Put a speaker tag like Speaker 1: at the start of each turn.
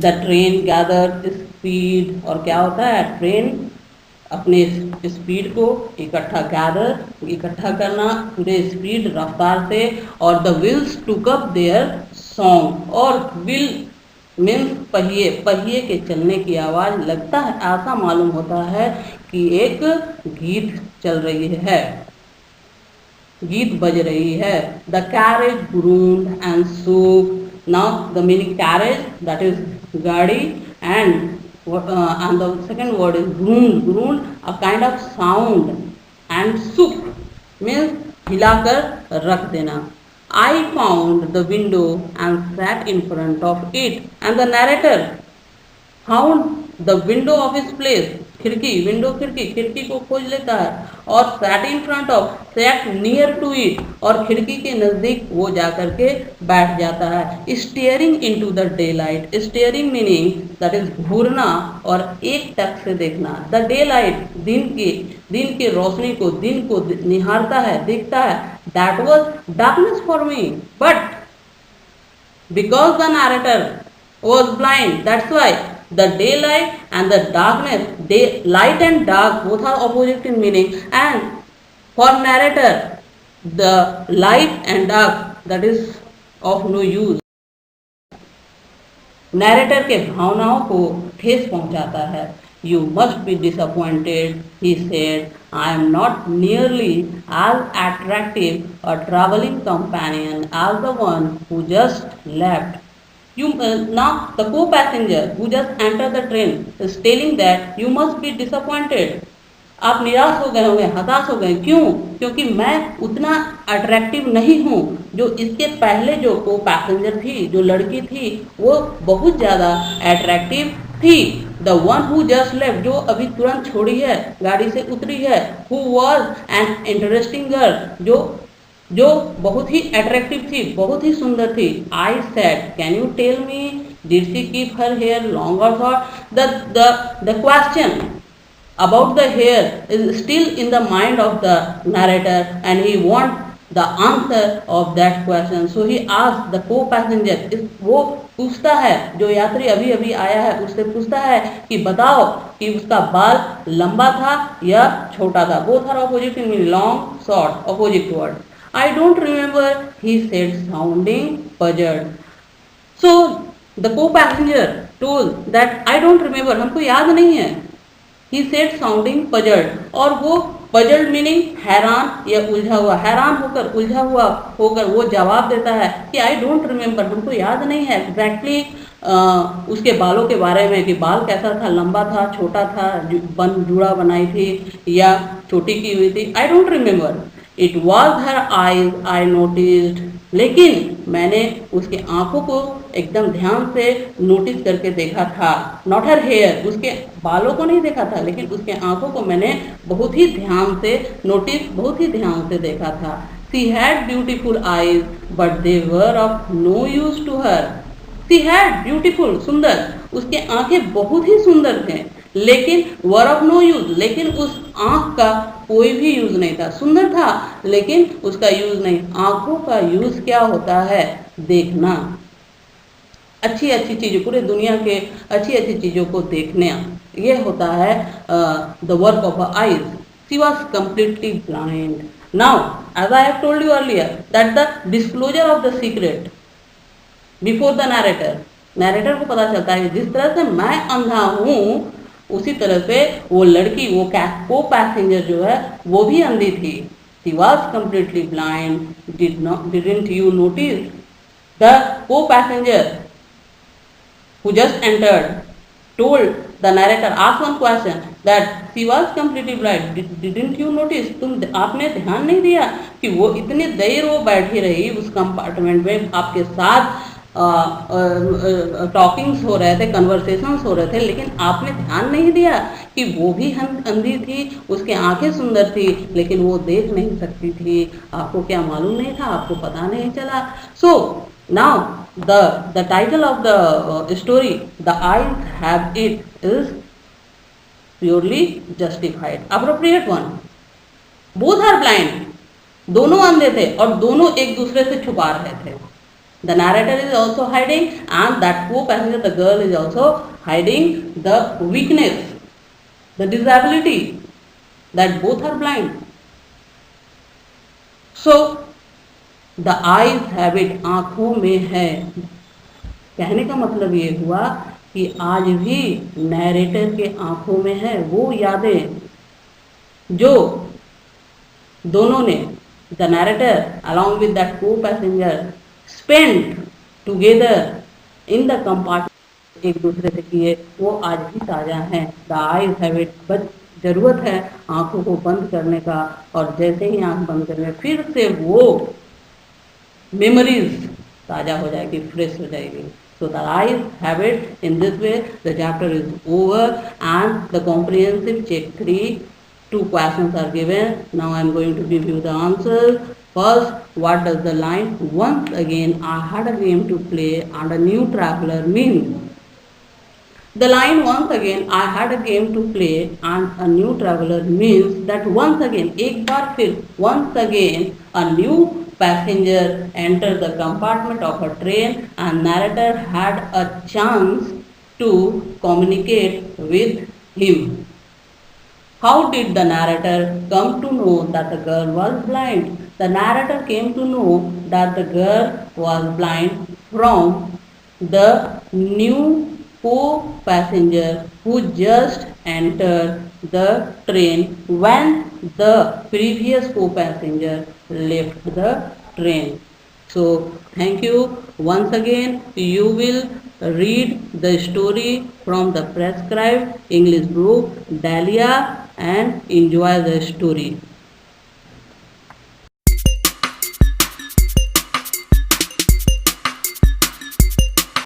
Speaker 1: The train gather speed, और क्या होता है, ट्रेन अपने स्पीड को इकट्ठा करना, पूरे स्पीड रफ्तार से, और the wheels took up there song, और व्हील मीन्स पहिए, पहिए के चलने की आवाज़, लगता है ऐसा मालूम होता है कि एक गीत चल रही है, गीत बज रही है। The carriage groaned and shook, now the meaning carriage that is गाड़ी, and the second word is groaned, groaned a kind of sound, and shook means हिलाकर रख देना। I found the window and sat in front of it, and the narrator found the window of his place, खिड़की, window खिड़की, खिड़की को खोज लेता है, और sat in front of, sat near to it, और खिड़की के नज़दीक वो जा करके बैठ जाता है। Staring into the daylight, staring meaning that is घूरना और एक टक से देखना। द डे लाइट, दिन की रोशनी को, दिन को निहारता है, देखता है। That was darkness for me, but because the narrator was blind, that's why the daylight and the darkness, light and dark both are opposite in meaning, and for narrator the light and dark that is of no use, narrator के भावनाओं को ठेस पहुंचाता है। You must be disappointed, he said, I am not nearly as attractive a travelling companion as the one who just left. You now the co-passenger who just entered the train is telling that you must be disappointed. आप निराश हो गए होंगे, हताश हो गए, क्यों? क्योंकि मैं उतना अट्रैक्टिव नहीं हूँ। जो इसके पहले जो को पैसेंजर थी, जो लड़की थी, वो बहुत ज़्यादा अट्रैक्टिव थी। The one who just left, जो अभी तुरंत छोड़ी है, गाड़ी से उतरी है, who was an interesting girl, जो बहुत ही अट्रैक्टिव थी, बहुत ही सुंदर थी। I said, can you tell me, did she keep her hair long और short? The question about the hair is still in the mind of the narrator, and he wants the answer of that question, so he asks the co-passenger, वो पूछता है, जो यात्री अभी अभी आया है उससे पूछता है कि बताओ कि उसका बाल लंबा था या छोटा था। both are opposite in meaning, long, short, opposite word. I don't remember, he said sounding puzzled. So the co-passenger told that I don't remember, हमको याद नहीं है। He said sounding puzzled, और वो puzzled meaning हैरान या उलझा हुआ, हैरान होकर, उलझा हुआ होकर वो जवाब देता है कि I don't remember, हमको याद नहीं है exactly उसके बालों के बारे में, कि बाल कैसा था, लंबा था, छोटा था, जुड़ा बनाई थी या छोटी की हुई थी। I don't remember. It was her eyes I noticed, लेकिन मैंने उसके आंखों को एकदम ध्यान से नोटिस करके देखा था। नॉट हर हेयर, उसके बालों को नहीं देखा था, लेकिन उसके आंखों को मैंने बहुत ही ध्यान से नोटिस, बहुत ही ध्यान से देखा था। She had beautiful eyes, but they were of no use to her. She had beautiful, सुंदर, उसके आंखें बहुत ही सुंदर थे, लेकिन were of no use, लेकिन उस आंख का कोई भी यूज नहीं था। सुंदर था लेकिन उसका यूज नहीं। आंखों का यूज क्या होता है? देखना, अच्छी अच्छी चीज़ों, पूरे दुनिया के अच्छी अच्छी चीज़ों को देखने, ये होता है the work of eyes. She was completely blind. Now as I have told you earlier that the disclosure of the secret before the narrator, narrator को पता चलता है जिस तरह से मैं अंधा हूँ, उसी तरह से वो लड़की, वो को पैसेंजर जो है वो भी अंधी थी। She was completely blind, didn't you notice? The को passenger who just entered told the narrator, asked one question that she was completely blind, didn't you notice? आपने ध्यान नहीं दिया कि वो इतनी देर वो बैठी रही उस कंपार्टमेंट में, आपके साथ टॉकिंग्स हो रहे थे, कन्वर्सेशंस हो रहे थे, लेकिन आपने ध्यान नहीं दिया कि वो भी अंधी थी, उसकी आंखें सुंदर थी लेकिन वो देख नहीं सकती थी। आपको क्या मालूम नहीं था? आपको पता नहीं चला? So now the title of the story, The Eyes Have It, is purely justified, appropriate one. Both are blind, दोनों अंधे थे और दोनों एक दूसरे से छुपा रहे थे। The narrator is also hiding, and that co-passenger, the girl, is also hiding the weakness, the disability, that both are blind. So the eyes have it, आंखों में है. कहने का मतलब ये हुआ कि आज भी नैरेटर के आंखों में है वो यादें जो दोनों ने, the narrator along with that co passenger, spend together in the compartment, एक दूसरे से किए, वो आज भी ताज़ा हैं. The eyes have it, but ज़रूरत है आंखों को बंद करने का, और जैसे ही आंख बंद करेंगे फिर से वो मेमोरीज ताज़ा हो जाएगी, फ्रेश हो जाएगी. So the eyes have it. In this way, the chapter is over, and the comprehensive check 3. 2 questions are given. Now I am going to give you the answers. First, what does the line "once again I had a game to play and a new traveler" mean? The line "once again I had a game to play and a new traveler" means that once again, एक बार फिर, once again a new passenger entered the compartment of a train, and narrator had a chance to communicate with him. How did the narrator come to know that the girl was blind? The narrator came to know that the girl was blind from the new co-passenger who just entered the train when the previous co-passenger left the train. So thank you. Once again, you will read the story from the prescribed English book Dahlia and enjoy the story.